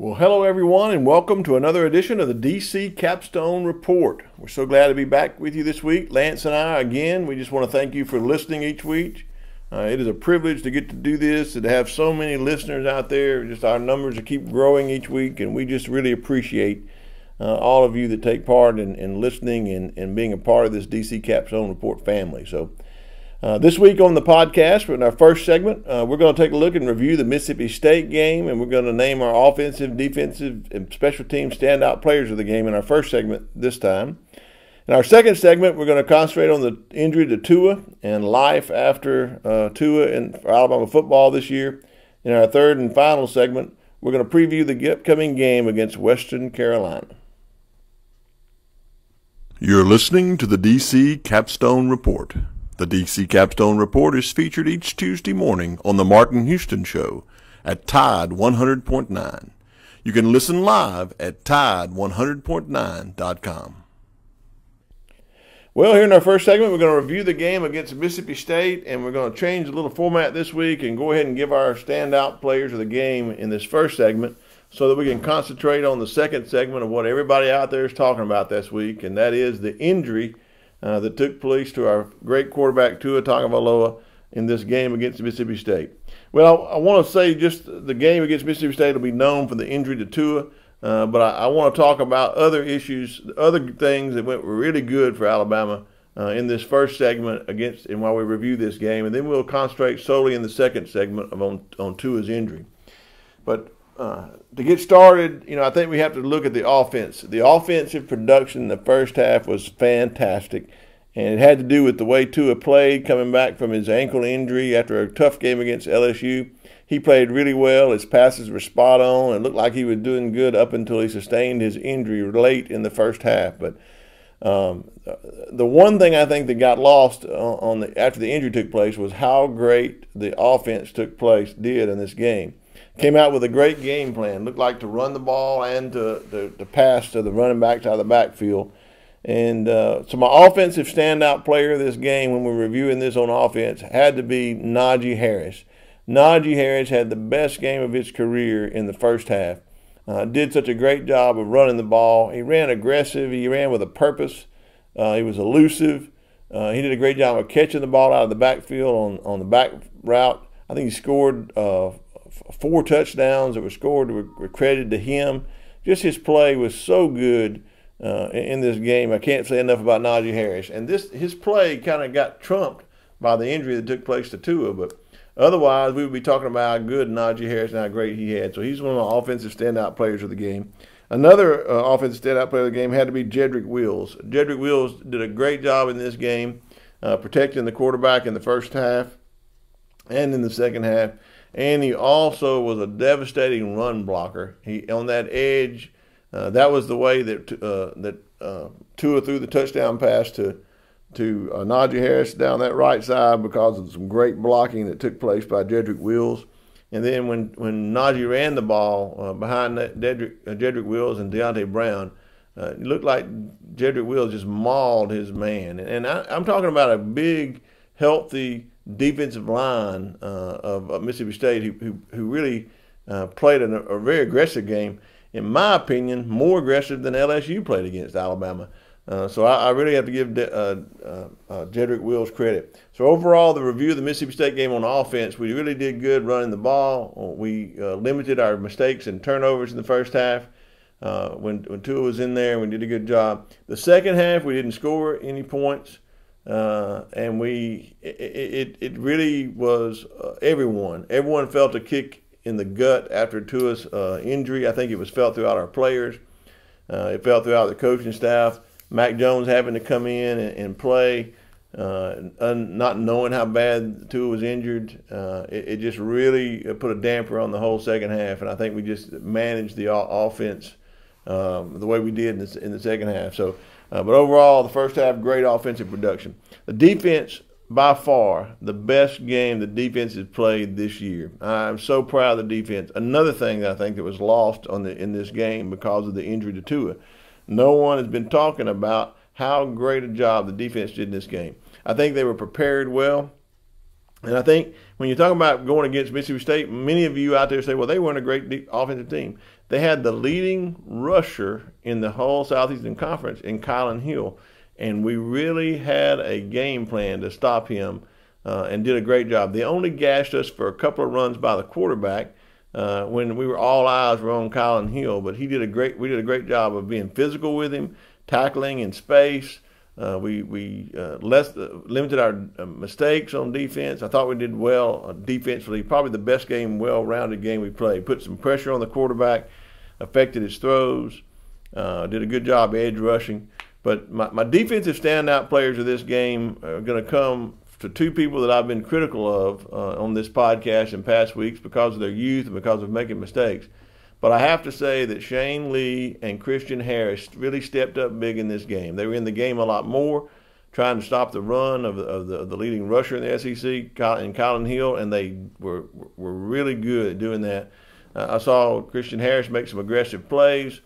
Well, hello everyone, and welcome to another edition of the DC Capstone Report. We're so glad to be back with you this week. Lance and I, again, we just want to thank you for listening each week. It is a privilege to get to do this and to have so many listeners out there. Just our numbers keep growing each week, and we just really appreciate all of you that take part in listening and being a part of this DC Capstone Report family. So this week on the podcast, in our first segment, we're going to take a look and review the Mississippi State game, and we're going to name our offensive, defensive, and special team standout players of the game in our first segment this time. In our second segment, we're going to concentrate on the injury to Tua and life after Tua for Alabama football this year. In our third and final segment, we're going to preview the upcoming game against Western Carolina. You're listening to the DC Capstone Report. The DC Capstone Report is featured each Tuesday morning on the Martin Houston Show at Tide 100.9. You can listen live at Tide100.9.com. Well, here in our first segment, we're going to review the game against Mississippi State, and we're going to change a little format this week and go ahead and give our standout players of the game in this first segment so that we can concentrate on the second segment of what everybody out there is talking about this week, and that is the injury that took place to our great quarterback Tua Tagovailoa in this game against Mississippi State. Well, I want to say just the game against Mississippi State will be known for the injury to Tua, but I want to talk about other issues, other things that were really good for Alabama in this first segment and while we review this game, and then we'll concentrate solely in the second segment on Tua's injury. But to get started, I think we have to look at the offense. The offensive production in the first half was fantastic, and it had to do with the way Tua played, coming back from his ankle injury after a tough game against LSU. He played really well. His passes were spot on. It looked like he was doing good up until he sustained his injury late in the first half. But the one thing I think that got lost after the injury took place was how great the offense did in this game. Came out with a great game plan. Looked like to run the ball and to pass to the running backs out of the backfield. And so my offensive standout player of this game, when we're reviewing this on offense, had to be Najee Harris. Najee Harris had the best game of his career in the first half. Did such a great job of running the ball. He ran aggressive. He ran with a purpose. He was elusive. He did a great job of catching the ball out of the backfield on the back route. I think he scored 4 touchdowns that were credited to him. Just his play was so good in this game. I can't say enough about Najee Harris. And his play kind of got trumped by the injury that took place to Tua. But otherwise, we would be talking about how good Najee Harris and how great he had. So he's one of the offensive standout players of the game. Another offensive standout player of the game had to be Jedrick Wills. Jedrick Wills did a great job in this game, protecting the quarterback in the first half and in the second half. And he also was a devastating run blocker. He on that edge. That was the way that Tua threw the touchdown pass to Najee Harris down that right side because of some great blocking that took place by Jedrick Wills. And then when Najee ran the ball behind Jedrick Wills and Deontay Brown, it looked like Jedrick Wills just mauled his man. And I'm talking about a big, healthy defensive line of Mississippi State who really played a very aggressive game. In my opinion, more aggressive than LSU played against Alabama. So I really have to give Jedrick Wills credit. So overall, the review of the Mississippi State game on offense, we really did good running the ball. We limited our mistakes and turnovers in the first half. When Tua was in there, we did a good job. The second half, we didn't score any points. And it really was everyone felt a kick in the gut after Tua's injury. I think it was felt throughout our players. It felt throughout the coaching staff. Mac Jones having to come in and play, not knowing how bad Tua was injured. It just really put a damper on the whole second half, and I think we just managed the offense the way we did in the second half. So. But overall, the first half, great offensive production. The defense, by far, the best game the defense has played this year. I'm so proud of the defense. Another thing that I think that was lost in this game because of the injury to Tua. No one has been talking about how great a job the defense did in this game. I think they were prepared well. And I think when you're talking about going against Mississippi State, many of you out there say, well, they weren't a great offensive team. They had the leading rusher in the whole Southeastern Conference in Kylan Hill, and we really had a game plan to stop him and did a great job. They only gashed us for a couple of runs by the quarterback when we were all eyes were on Kylan Hill, but we did a great job of being physical with him, tackling in space. We limited our mistakes on defense. I thought we did well defensively. Probably the best game, well-rounded game we played. Put some pressure on the quarterback, affected his throws, did a good job edge rushing. But my defensive standout players of this game are going to come to two people that I've been critical of on this podcast in past weeks because of their youth and because of making mistakes. But I have to say that Shane Lee and Christian Harris really stepped up big in this game. They were in the game a lot more, trying to stop the run of the leading rusher in the SEC, in Kylan Hill, and they were really good at doing that. I saw Christian Harris make some aggressive plays.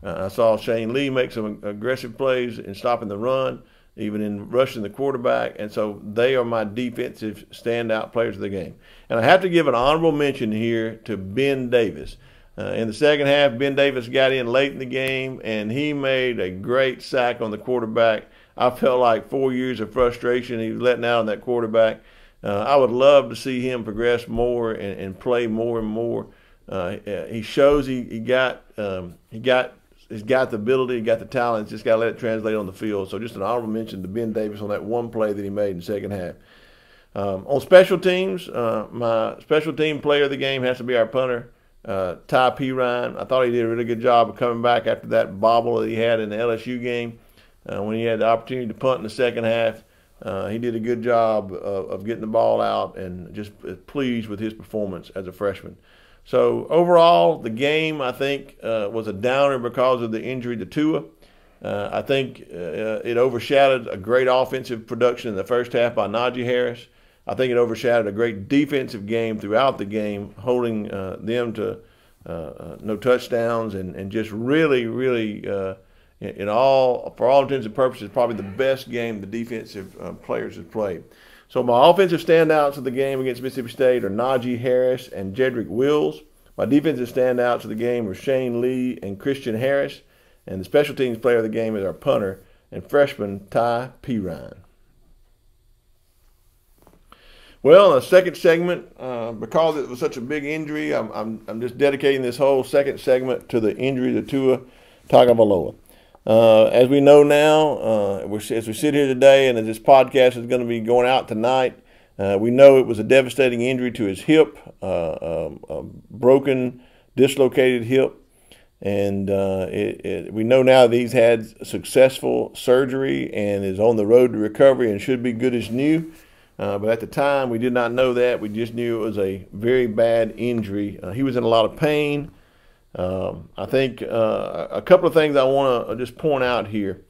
I saw Shane Lee make some aggressive plays in stopping the run, even in rushing the quarterback. And so they are my defensive standout players of the game. And I have to give an honorable mention here to Ben Davis. In the second half, Ben Davis got in late in the game, and he made a great sack on the quarterback. I felt like 4 years of frustration he was letting out on that quarterback. I would love to see him progress more and play more and more. He shows he's got the ability, he got the talent. Just got to let it translate on the field. So just an honorable mention to Ben Davis on that one play that he made in the second half. On special teams, my special team player of the game has to be our punter, Ty P. Ryan. I thought he did a really good job of coming back after that bobble that he had in the LSU game when he had the opportunity to punt in the second half. He did a good job of getting the ball out and just pleased with his performance as a freshman. So overall, the game, I think, was a downer because of the injury to Tua. I think it overshadowed a great offensive production in the first half by Najee Harris. I think it overshadowed a great defensive game throughout the game, holding them to no touchdowns and just really, for all intents and purposes, probably the best game the defensive players have played. So my offensive standouts of the game against Mississippi State are Najee Harris and Jedrick Wills. My defensive standouts of the game were Shane Lee and Christian Harris. And the special teams player of the game is our punter and freshman Ty P. Ryan. Well, the second segment, because it was such a big injury, I'm just dedicating this whole second segment to the injury to Tua Tagovailoa. As we know now, as we sit here today, and as this podcast is going to be going out tonight, we know it was a devastating injury to his hip, a broken, dislocated hip. And we know now that he's had successful surgery and is on the road to recovery and should be good as new. But at the time, we did not know that. We just knew it was a very bad injury. He was in a lot of pain. I think a couple of things I want to just point out here.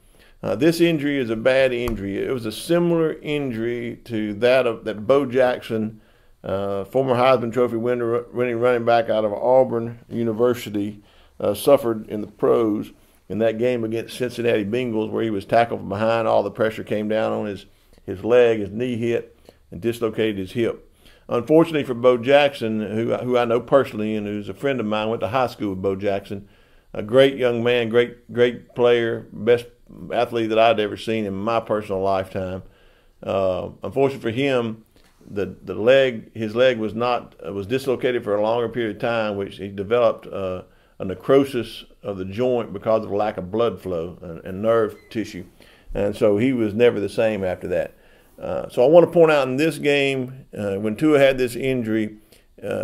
This injury is a bad injury. It was a similar injury to that Bo Jackson, former Heisman Trophy winning running back out of Auburn University, suffered in the pros in that game against Cincinnati Bengals, where he was tackled from behind. All the pressure came down on his leg, his knee hit, and dislocated his hip. Unfortunately for Bo Jackson, who I know personally and who's a friend of mine, went to high school with Bo Jackson, a great young man, great player, best athlete that I'd ever seen in my personal lifetime. Unfortunately for him, his leg was dislocated for a longer period of time, which he developed a necrosis of the joint because of a lack of blood flow and nerve tissue. And so he was never the same after that. So I want to point out in this game, when Tua had this injury,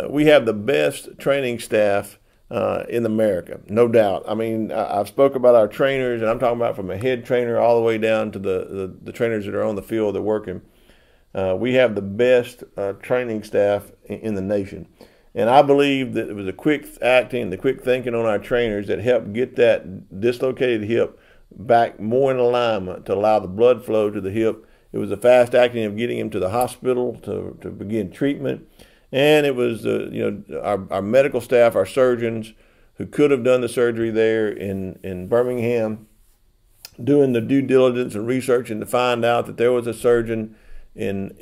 we have the best training staff in America, no doubt. I mean, I've spoke about our trainers, and I'm talking about from a head trainer all the way down to the trainers that are on the field that are working. We have the best training staff in the nation. And I believe that it was the quick acting, the quick thinking on our trainers that helped get that dislocated hip back more in alignment to allow the blood flow to the hip. It was the fast acting of getting him to the hospital to begin treatment. And it was our medical staff, our surgeons, who could have done the surgery there in Birmingham, doing the due diligence and research and to find out that there was a surgeon in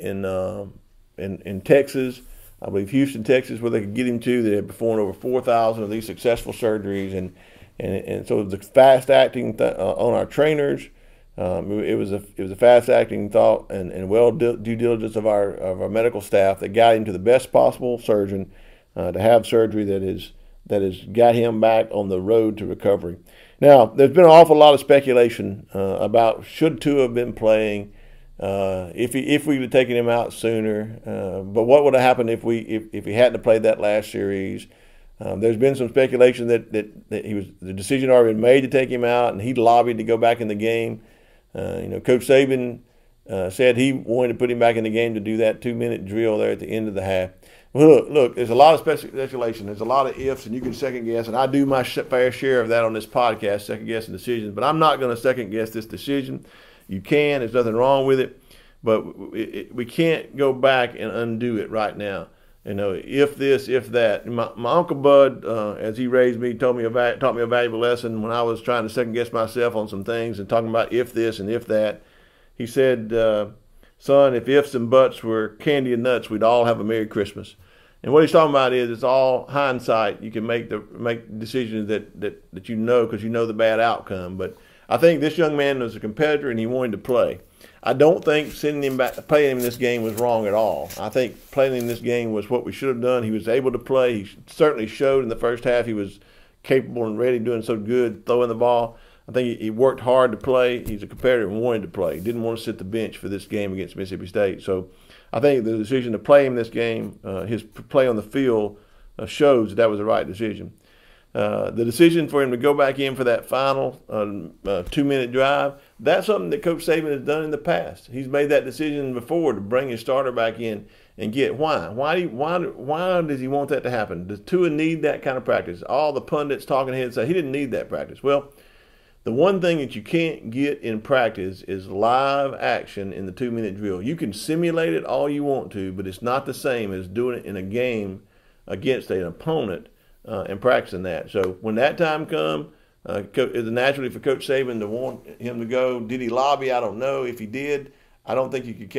in Texas, I believe Houston, Texas, where they could get him to. They had performed over 4,000 of these successful surgeries, and so the fast acting on our trainers. It was a fast acting thought and well due diligence of our medical staff that got him to the best possible surgeon to have surgery that has got him back on the road to recovery. Now, there's been an awful lot of speculation about should Tua have been playing, if we would have taken him out sooner, but what would have happened if he hadn't played that last series. There's been some speculation that the decision already been made to take him out, and he lobbied to go back in the game. Coach Saban said he wanted to put him back in the game to do that 2-minute drill there at the end of the half. Well, look, there's a lot of speculation. There's a lot of ifs, and you can second guess, and I do my fair share of that on this podcast, second guessing decisions. But I'm not going to second guess this decision. You can. There's nothing wrong with it, but we can't go back and undo it right now. If this, if that. My Uncle Bud, as he raised me, taught me a valuable lesson when I was trying to second guess myself on some things and talking about if this and if that. He said, son, if ifs and buts were candy and nuts, we'd all have a Merry Christmas. And what he's talking about is it's all hindsight. You can make decisions that because you know the bad outcome. But I think this young man was a competitor and he wanted to play. I don't think sending him back, playing him in this game was wrong at all. I think playing him in this game was what we should have done. He was able to play. He certainly showed in the first half he was capable and ready, doing so good, throwing the ball. I think he worked hard to play. He's a competitor and wanted to play. He didn't want to sit the bench for this game against Mississippi State. So I think the decision to play him this game, his play on the field, shows that was the right decision. The decision for him to go back in for that final 2-minute drive, that's something that Coach Saban has done in the past. He's made that decision before to bring his starter back in and get why. Why does he want that to happen? Does Tua need that kind of practice? All the pundits talking ahead say he didn't need that practice. Well, the one thing that you can't get in practice is live action in the 2-minute drill. You can simulate it all you want to, but it's not the same as doing it in a game against an opponent and practicing that. So when that time comes, is it naturally for Coach Saban to want him to go? Did he lobby? I don't know. If he did, I don't think you could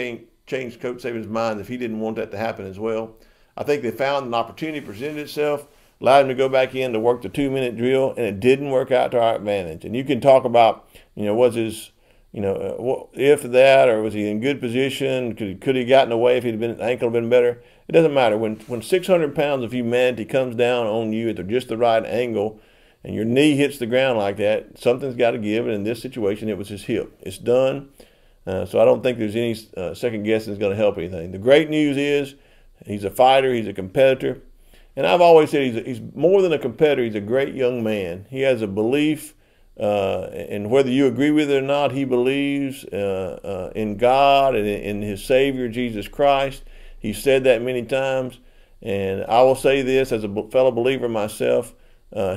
change Coach Saban's mind if he didn't want that to happen as well. I think they found an opportunity presented itself, allowed him to go back in to work the 2-minute drill, and it didn't work out to our advantage. And you can talk about, was his, if that, or was he in good position? Could he gotten away if he'd been ankle been better? It doesn't matter. When 600 pounds of humanity comes down on you at just the right angle, and your knee hits the ground like that, something's got to give. And in this situation, it was his hip. It's done. So I don't think there's any second guessing is going to help anything. The great news is he's a fighter. He's a competitor. And I've always said he's more than a competitor. He's a great young man. He has a belief, and whether you agree with it or not, he believes in God and in his Savior, Jesus Christ. He's said that many times. And I will say this as a fellow believer myself,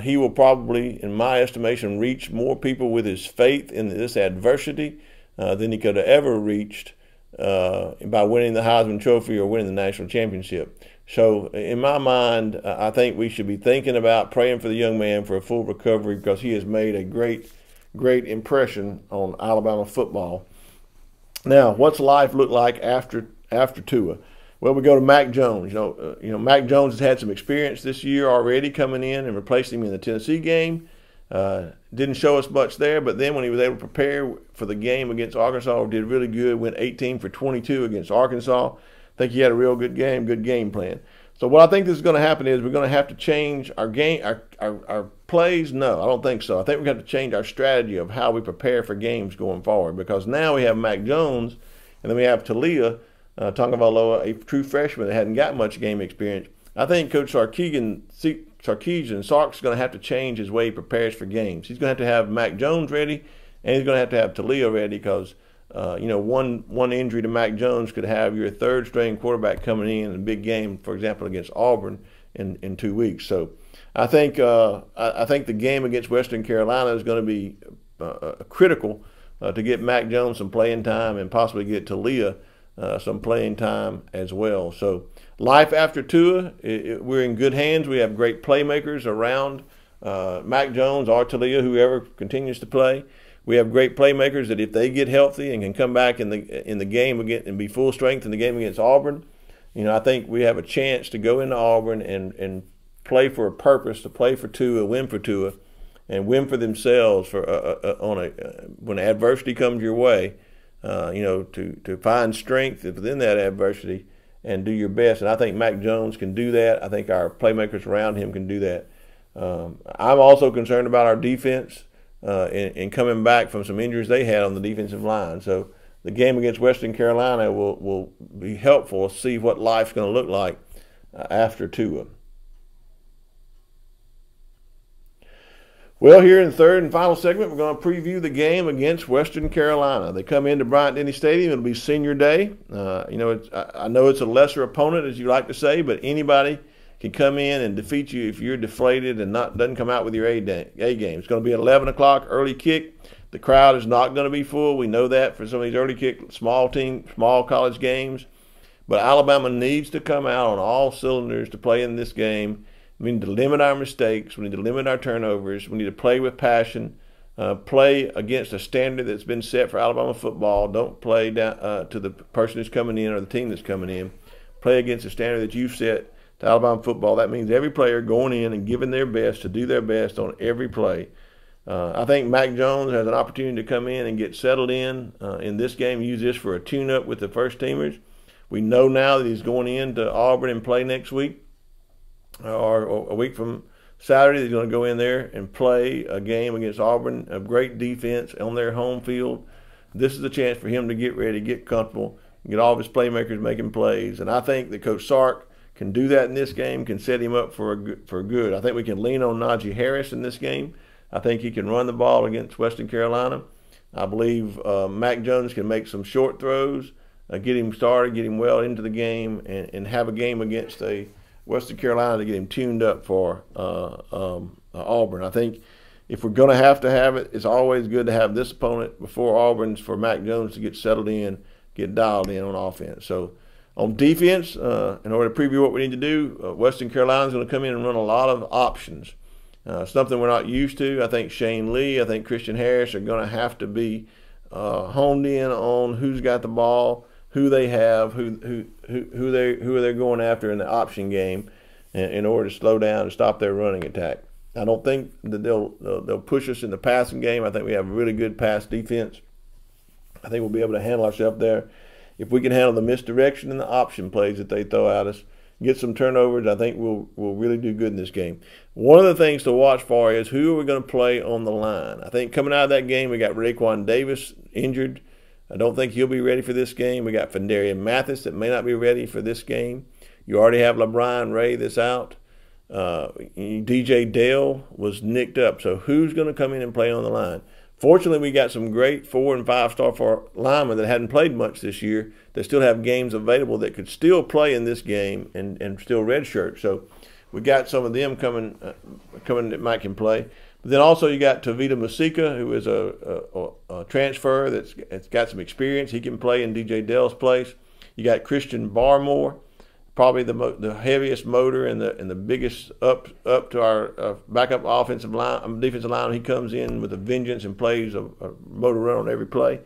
he will probably, in my estimation, reach more people with his faith in this adversity than he could have ever reached by winning the Heisman Trophy or winning the national championship. So in my mind, I think we should be thinking about praying for the young man for a full recovery because he has made a great impression on Alabama football. Now, what's life look like after Tua? Well, we go to Mac Jones. Mac Jones has had some experience this year already coming in and replacing him in the Tennessee game. Didn't show us much there, but then when he was able to prepare for the game against Arkansas, did really good, went 18 for 22 against Arkansas. I think he had a real good game plan. So what I think this is going to happen is we're going to have to change our game, our plays. No, I don't think so. I think we're going to have to change our strategy of how we prepare for games going forward because now we have Mac Jones and then we have Talia Tagovailoa, a true freshman that hadn't got much game experience. I think Coach Sarkisian Sark's going to have to change his way he prepares for games. He's going to have Mac Jones ready, and he's going to have Talia ready because one injury to Mac Jones could have your third-string quarterback coming in a big game, for example, against Auburn in 2 weeks. So I think the game against Western Carolina is going to be critical to get Mac Jones some playing time and possibly get Talia some playing time as well. So life after Tua, we're in good hands. We have great playmakers around Mac Jones or Talia, whoever continues to play. We have great playmakers that if they get healthy and can come back in the game again and be full strength in the game against Auburn, I think we have a chance to go into Auburn and play for a purpose, to play for Tua, and win for themselves for when adversity comes your way. To find strength within that adversity and do your best. And I think Mac Jones can do that. I think our playmakers around him can do that. I'm also concerned about our defense and coming back from some injuries they had on the defensive line. So the game against Western Carolina will be helpful to see what life's going to look like after Tua. Well, here in the third and final segment, we're going to preview the game against Western Carolina. They come into Bryant-Denny Stadium. It'll be senior day. I know it's a lesser opponent, as you like to say, but anybody can come in and defeat you if you're deflated and doesn't come out with your A game. It's going to be at 11 o'clock, early kick. The crowd is not going to be full. We know that for some of these early kick, small college games. But Alabama needs to come out on all cylinders to play in this game. We need to limit our mistakes. We need to limit our turnovers. We need to play with passion, play against a standard that's been set for Alabama football. Don't play down to the person who's coming in or the team that's coming in. Play against a standard that you've set to Alabama football. That means every player going in and giving their best to do their best on every play. I think Mac Jones has an opportunity to come in and get settled in this game, use this for a tune-up with the first-teamers. We know now that he's going into Auburn and play next week. Or a week from Saturday, he's going to go in there and play a game against Auburn, a great defense on their home field. This is a chance for him to get ready, get comfortable, get all of his playmakers making plays. And I think that Coach Sark can do that in this game, can set him up for good. I think we can lean on Najee Harris in this game. I think he can run the ball against Western Carolina. I believe Mac Jones can make some short throws, get him started, get him well into the game, and have a game against a Western Carolina to get him tuned up for Auburn. I think if we're going to have it, it's always good to have this opponent before Auburn's for Mac Jones to get settled in, get dialed in on offense. So on defense, in order to preview what we need to do, Western Carolina's going to come in and run a lot of options, something we're not used to. I think Shane Lee, I think Christian Harris are going to have to be honed in on who's got the ball, who they have, who they're going after in the option game, in order to slow down and stop their running attack. I don't think that they'll push us in the passing game. I think we have a really good pass defense. I think we'll be able to handle ourselves there. If we can handle the misdirection and the option plays that they throw at us, get some turnovers, I think we'll really do good in this game. One of the things to watch for is who are we going to play on the line. I think coming out of that game, we got Raekwon Davis injured. I don't think he'll be ready for this game. We got Fendarian Mathis that may not be ready for this game. You already have LeBron Ray that's out. DJ Dale was nicked up. So who's going to come in and play on the line? Fortunately, we got some great 4- and 5-star linemen that hadn't played much this year that still have games available that could still play in this game and still redshirt. So we got some of them coming that might can play. But then also you got Tavita Masika, who is a transfer that's got some experience. He can play in DJ Dell's place. You got Christian Barmore, probably the heaviest motor and the biggest up to our backup defensive line. He comes in with a vengeance and plays a motor run on every play.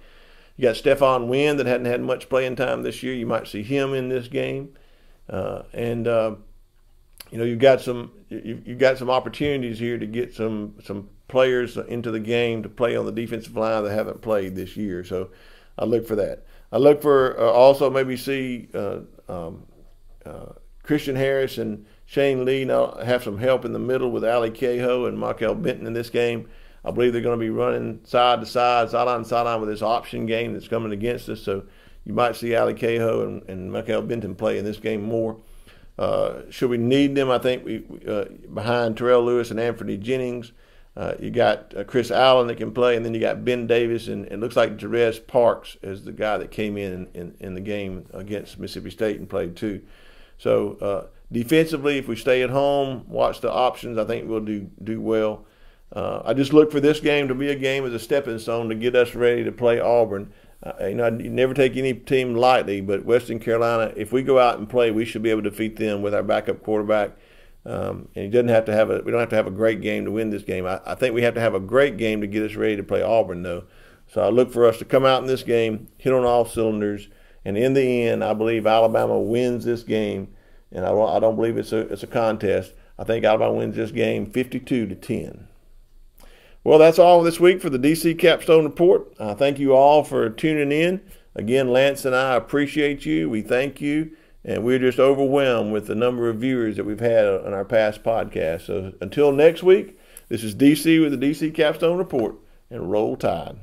You got Stephon Wynn that hadn't had much playing time this year. You might see him in this game, you've got some opportunities here to get some players into the game to play on the defensive line that haven't played this year. So I look for that. I look for also maybe see Christian Harris and Shane Lee now have some help in the middle with Ali Cahoe and Markel Benton in this game. I believe they're going to be running side to side, sideline to sideline with this option game that's coming against us. So you might see Ali Cahoe and Markel Benton play in this game more. Should we need them, I think we behind Terrell Lewis and Anthony Jennings, you got Chris Allen that can play, and then you got Ben Davis, and it looks like Jerez Parks is the guy that came in the game against Mississippi State and played too. So defensively, if we stay at home, watch the options, I think we'll do well. I just look for this game to be a game as a stepping stone to get us ready to play Auburn. You never take any team lightly, but Western Carolina, if we go out and play, we should be able to defeat them with our backup quarterback. And we don't have to have a great game to win this game. I think we have to have a great game to get us ready to play Auburn, though. So I look for us to come out in this game, hit on all cylinders, And in the end, I believe Alabama wins this game, and I don't believe it's a contest. I think Alabama wins this game 52-10. Well, that's all this week for the DC Capstone Report. Thank you all for tuning in. Again, Lance and I appreciate you. We thank you. And we're just overwhelmed with the number of viewers that we've had on our past podcasts. So until next week, this is DC with the DC Capstone Report, and roll tide.